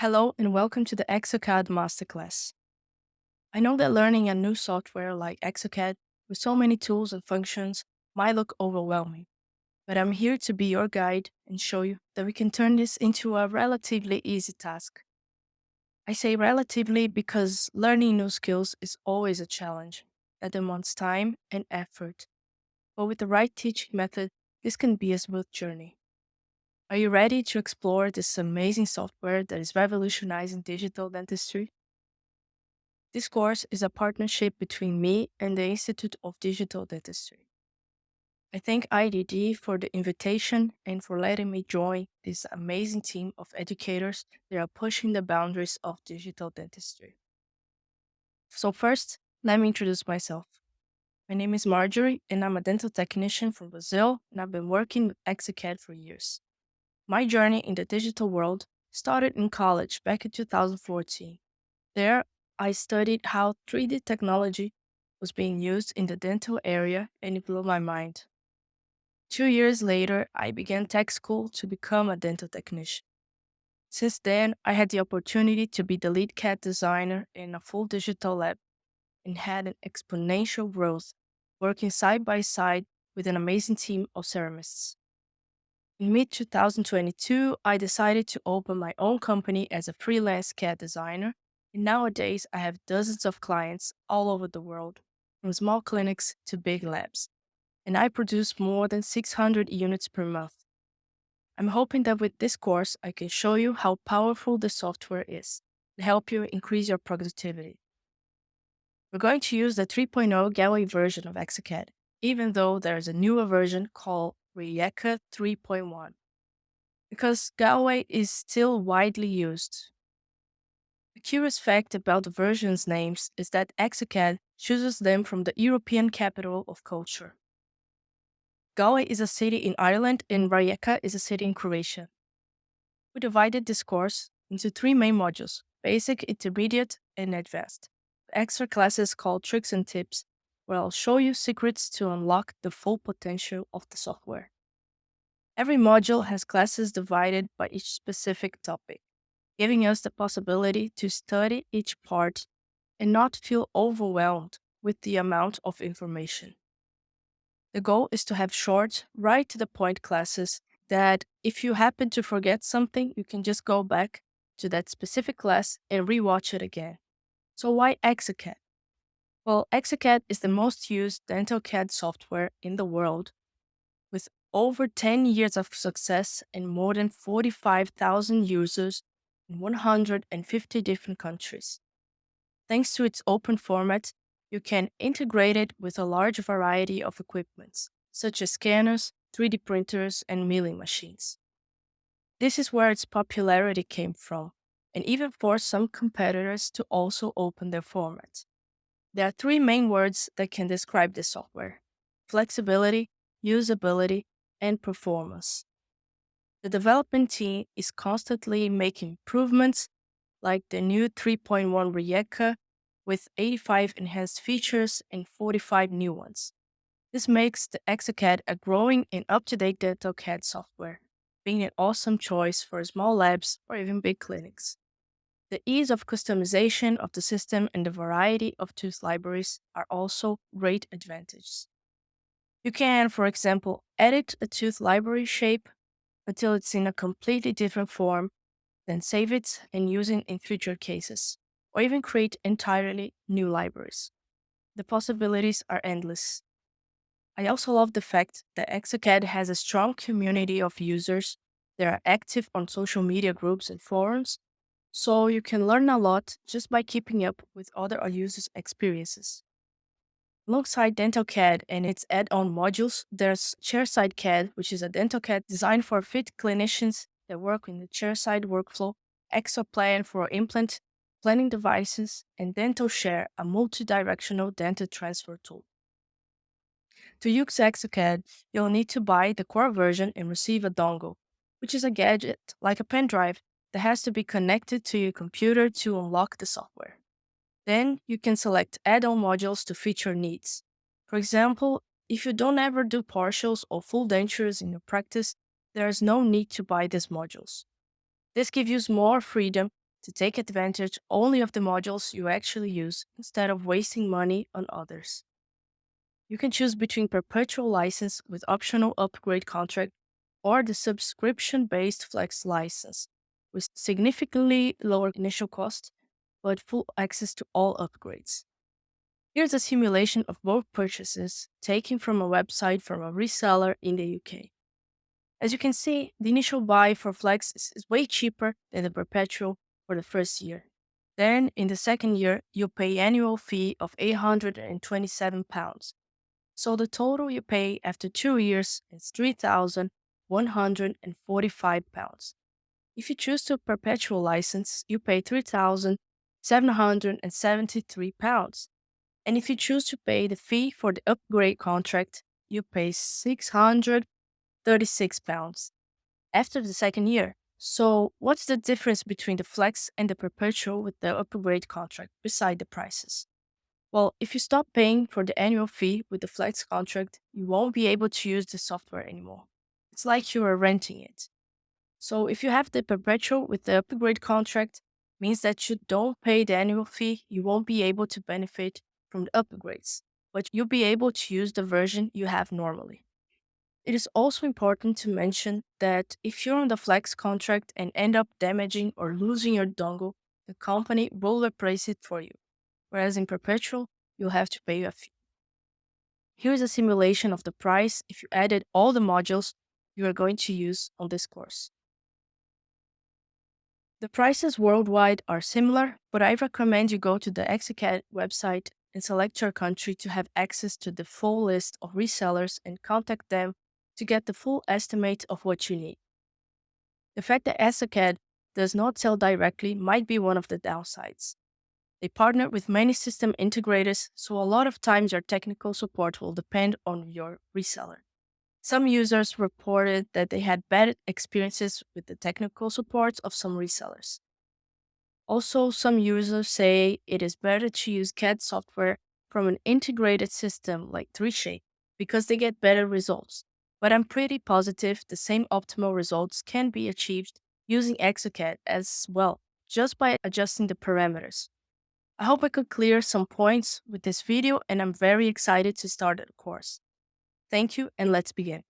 Hello and welcome to the exocad masterclass. I know that learning a new software like exocad with so many tools and functions might look overwhelming, but I'm here to be your guide and show you that we can turn this into a relatively easy task. I say relatively because learning new skills is always a challenge that demands time and effort, but with the right teaching method, this can be a smooth journey. Are you ready to explore this amazing software that is revolutionizing digital dentistry? This course is a partnership between me and the Institute of Digital Dentistry. I thank IDD for the invitation and for letting me join this amazing team of educators that are pushing the boundaries of digital dentistry. So first, let me introduce myself. My name is Marjorie and I'm a dental technician from Brazil and I've been working with exocad for years. My journey in the digital world started in college back in 2014. There, I studied how 3D technology was being used in the dental area and it blew my mind. 2 years later, I began tech school to become a dental technician. Since then, I had the opportunity to be the lead CAD designer in a full digital lab and had an exponential growth, working side by side with an amazing team of ceramists. In mid 2022, I decided to open my own company as a freelance CAD designer, and nowadays I have dozens of clients all over the world, from small clinics to big labs, and I produce more than 600 units per month. I'm hoping that with this course, I can show you how powerful the software is and help you increase your productivity. We're going to use the 3.0 Galway version of exocad, even though there is a newer version called Rijeka 3.1. Because Galway is still widely used. A curious fact about the version's names is that exocad chooses them from the European capital of culture. Galway is a city in Ireland and Rijeka is a city in Croatia. We divided this course into three main modules: basic, intermediate, and advanced. The extra classes called tricks and tips, where I'll show you secrets to unlock the full potential of the software. Every module has classes divided by each specific topic, giving us the possibility to study each part and not feel overwhelmed with the amount of information. The goal is to have short, right to the point classes that if you happen to forget something, you can just go back to that specific class and rewatch it again. So why exocad? Well, exocad is the most used dental CAD software in the world with over 10 years of success and more than 45,000 users in 150 different countries. Thanks to its open format, you can integrate it with a large variety of equipments, such as scanners, 3D printers, and milling machines. This is where its popularity came from, and even forced some competitors to also open their formats. There are three main words that can describe this software: flexibility, usability, and performance. The development team is constantly making improvements, like the new 3.1 Rijeka with 85 enhanced features and 45 new ones. This makes the exocad a growing and up-to-date dental CAD software, being an awesome choice for small labs or even big clinics. The ease of customization of the system and the variety of tooth libraries are also great advantages. You can, for example, edit a tooth library shape until it's in a completely different form, then save it and use it in future cases, or even create entirely new libraries. The possibilities are endless. I also love the fact that exocad has a strong community of users that are active on social media groups and forums, so you can learn a lot just by keeping up with other users' experiences. Alongside DentalCAD and its add-on modules, there's Chairside CAD, which is a dental CAD designed for fit clinicians that work in the chairside workflow, ExoPlan for implant planning devices, and Dental Share, a multi-directional dental transfer tool. To use ExoCAD, you'll need to buy the core version and receive a dongle, which is a gadget like a pen drive that has to be connected to your computer to unlock the software. Then you can select add-on modules to fit your needs. For example, if you don't ever do partials or full dentures in your practice, there is no need to buy these modules. This gives you more freedom to take advantage only of the modules you actually use instead of wasting money on others. You can choose between perpetual license with optional upgrade contract or the subscription-based flex license with significantly lower initial cost but full access to all upgrades. Here's a simulation of both purchases taken from a website from a reseller in the UK. As you can see, the initial buy for Flex is way cheaper than the perpetual for the first year. Then, in the second year, you pay annual fee of £827. So the total you pay after 2 years is £3,145. If you choose to perpetual license, you pay £3,773. And if you choose to pay the fee for the upgrade contract, you pay £636 after the second year. So, what's the difference between the flex and the perpetual with the upgrade contract beside the prices? Well, if you stop paying for the annual fee with the flex contract, you won't be able to use the software anymore. It's like you are renting it. So, if you have the perpetual with the upgrade contract, means that you don't pay the annual fee, you won't be able to benefit from the upgrades, but you'll be able to use the version you have normally. It is also important to mention that if you're on the flex contract and end up damaging or losing your dongle, the company will replace it for you, whereas in perpetual, you'll have to pay a fee. Here's a simulation of the price if you added all the modules you are going to use on this course. The prices worldwide are similar, but I recommend you go to the exocad website and select your country to have access to the full list of resellers and contact them to get the full estimate of what you need. The fact that exocad does not sell directly might be one of the downsides. They partner with many system integrators, so a lot of times your technical support will depend on your reseller. Some users reported that they had bad experiences with the technical support of some resellers. Also, some users say it is better to use CAD software from an integrated system like 3Shape because they get better results. But I'm pretty positive the same optimal results can be achieved using exocad as well, just by adjusting the parameters. I hope I could clear some points with this video, and I'm very excited to start the course. Thank you, and let's begin.